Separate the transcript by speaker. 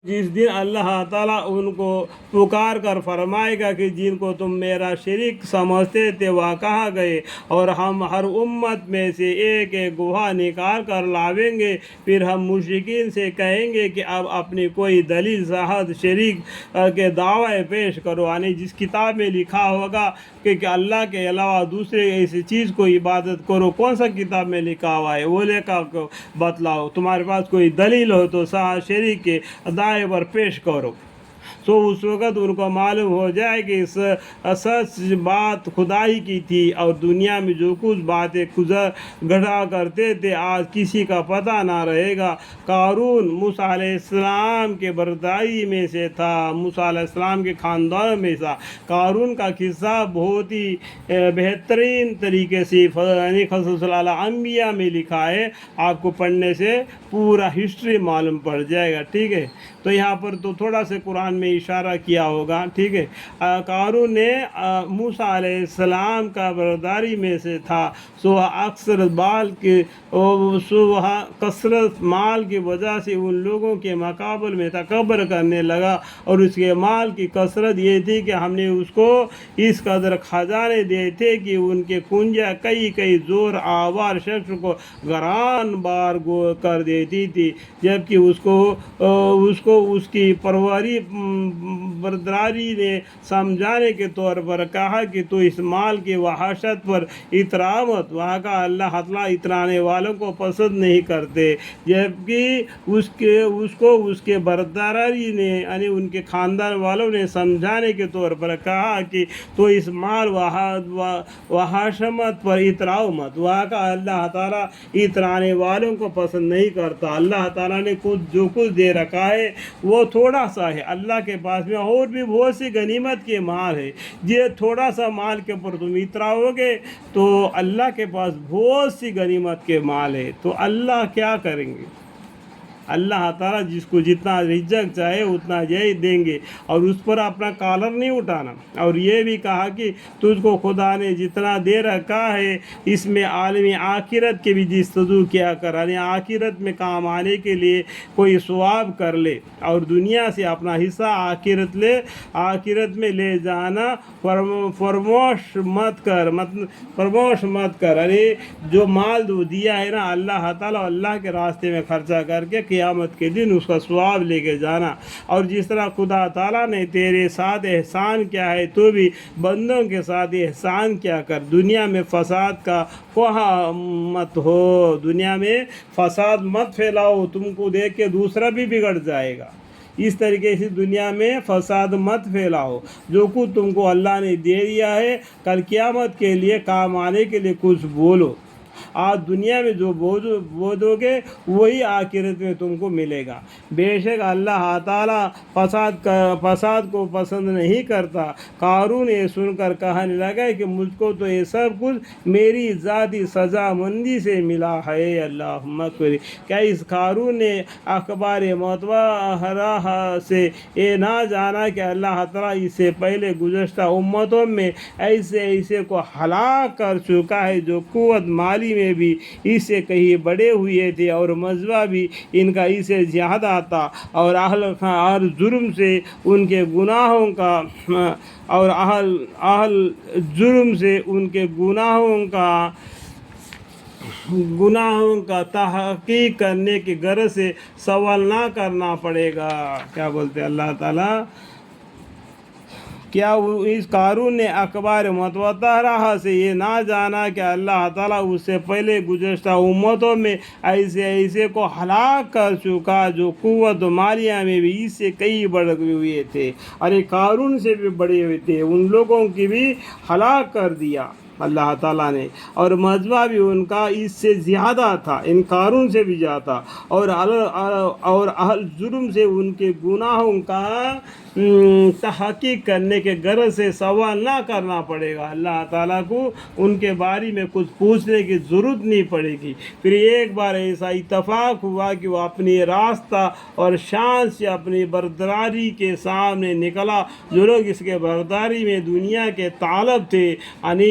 Speaker 1: جس دن اللہ تعالیٰ ان کو پکار کر فرمائے گا کہ جن کو تم میرا شریک سمجھتے تھے وہاں کہاں گئے، اور ہم ہر امت میں سے ایک ایک گواہ نکال کر لاویں گے، پھر ہم مشرکین سے کہیں گے کہ اب اپنی کوئی دلیل صحت شریک کے دعوے پیش کرو، یعنی جس کتاب میں لکھا ہوگا کہ اللہ کے علاوہ دوسرے ایسی چیز کو عبادت کرو، کون سا کتاب میں لکھا ہوا ہے وہ لے کر بتلاؤ، تمہارے پاس کوئی دلیل ہو تو شریک کے دعوے پر پیش کرو۔ تو اس وقت ان کو معلوم ہو جائے کہ سچ بات خدائی کی تھی، اور دنیا میں جو کچھ باتیں گڑھا کرتے تھے آج کسی کا پتہ نہ رہے گا۔ قارون موسیٰ علیہ السلام کے بردائی میں سے تھا، موسیٰ علیہ السلام کے خاندان میں تھا۔ قارون کا قصہ بہت ہی بہترین طریقے سے یعنی قصص الانبیاء میں لکھا ہے، آپ کو پڑھنے سے پورا ہسٹری معلوم پڑ جائے گا، ٹھیک ہے۔ تو یہاں پر تو تھوڑا سے قرآن میں اشارہ کیا ہوگا، ٹھیک ہے۔ قارون نے موسیٰ علیہ السلام کا برداری میں سے تھا، سو اکثر کثرت مال کی وجہ سے ان لوگوں کے مقابل میں تکبر کرنے لگا، اور اس کے مال کی کثرت یہ تھی کہ ہم نے اس کو اس قدر خزانے دیے تھے کہ ان کے کنجا کئی زور آور شخص کو گران بار کر دیتی تھی، جبکہ اس کو اس کی برداری نے سمجھانے کے طور پر کہا کہ تو اس مال کی وحشت پر اترا مت، وہاں کا اللہ تعالیٰ اترانے والوں کو پسند نہیں کرتے، جبکہ اس کے برداری نے یعنی ان کے خاندان والوں نے سمجھانے کے طور پر کہا کہ تو اس مال وحشمت پر اتراؤ مت، وہاں کا اللہ تعالیٰ اترانے والوں کو پسند نہیں کرتا۔ اللہ تعالیٰ نے جو کچھ دے رکھا ہے وہ تھوڑا سا ہے، اللہ کے پاس میں اور بھی بہت سی غنیمت کے مال ہے، یہ تھوڑا سا مال کے اوپر تم اتراؤ گے تو اللہ کے پاس بہت سی غنیمت کے مال ہے، تو اللہ کیا کریں گے؟ اللہ تعالیٰ جس کو جتنا رزق چاہے اتنا یہی دیں گے، اور اس پر اپنا کالر نہیں اٹھانا۔ اور یہ بھی کہا کہ تجھ کو خدا نے جتنا دے رکھا ہے اس میں عالمی آخرت کے بھی جستجو کیا کر، یعنی آخرت میں کام آنے کے لیے کوئی ثواب کر لے، اور دنیا سے اپنا حصہ آخرت میں لے جانا، فرموش مت کر، یعنی جو مال دیا ہے نا اللہ تعالیٰ اللہ کے راستے میں خرچہ کر کے قیامت کے دن اس کا ثواب لے کے جانا۔ اور جس طرح خدا تعالیٰ نے تیرے ساتھ احسان کیا ہے تو بھی بندوں کے ساتھ احسان کیا کر، دنیا میں فساد کا خواہ مت ہو، دنیا میں فساد مت پھیلاؤ، تم کو دیکھ کے دوسرا بھی بگڑ جائے گا، اس طریقے سے دنیا میں فساد مت پھیلاؤ، جو کچھ تم کو اللہ نے دے دیا ہے کل قیامت کے لیے کام آنے کے لیے کچھ بولو، آج دنیا میں جو بولو گے وہی آخرت میں تم کو ملے گا۔ بے شک اللہ تعالیٰ فساد کو پسند نہیں کرتا۔ قارون یہ سن کر کہنے لگا کہ مجھ کو تو یہ سب کچھ میری ذاتی سزا مندی سے ملا ہے، اللہم اکبر۔ کیا اس قارون نے اخبار متواترہ سے یہ نہ جانا کہ اللہ تعالیٰ اس سے پہلے گزشتہ امتوں میں ایسے کو ہلاک کر چکا ہے جو قوت مالی میں بھی اس سے کہیں بڑے ہوئے تھے، اور مذہب بھی ان کا اس سے زیادہ تھا، اور اہل جرم سے ان کے گناہوں کا اور اہل جرم سے ان کے گناہوں کا تحقیق کرنے کی غرض سے سوال نہ کرنا پڑے گا۔ کیا بولتے اللہ تعالیٰ؟ کیا اس قارون نے اخبار متواترہ سے یہ نہ جانا کہ اللہ تعالیٰ اس سے پہلے گزشتہ امتوں میں ایسے کو ہلاک کر چکا جو قوت و مالیہ میں بھی اس سے کئی بڑے ہوئے تھے، اور قارون سے بھی بڑے ہوئے تھے، ان لوگوں کی بھی ہلاک کر دیا اللہ تعالیٰ نے، اور مذہب بھی ان کا اس سے زیادہ تھا، ان قارون سے بھی زیادہ تھا، اور اہل جرم سے ان کے گناہوں کا تحقیق کرنے کے غرض سے سوال نہ کرنا پڑے گا، اللہ تعالیٰ کو ان کے بارے میں کچھ پوچھنے کی ضرورت نہیں پڑے گی۔ پھر ایک بار ایسا اتفاق ہوا کہ وہ اپنی راستہ اور شان سے اپنی برداری کے سامنے نکلا، جو لوگ اس کے برداری میں دنیا کے طالب تھے، یعنی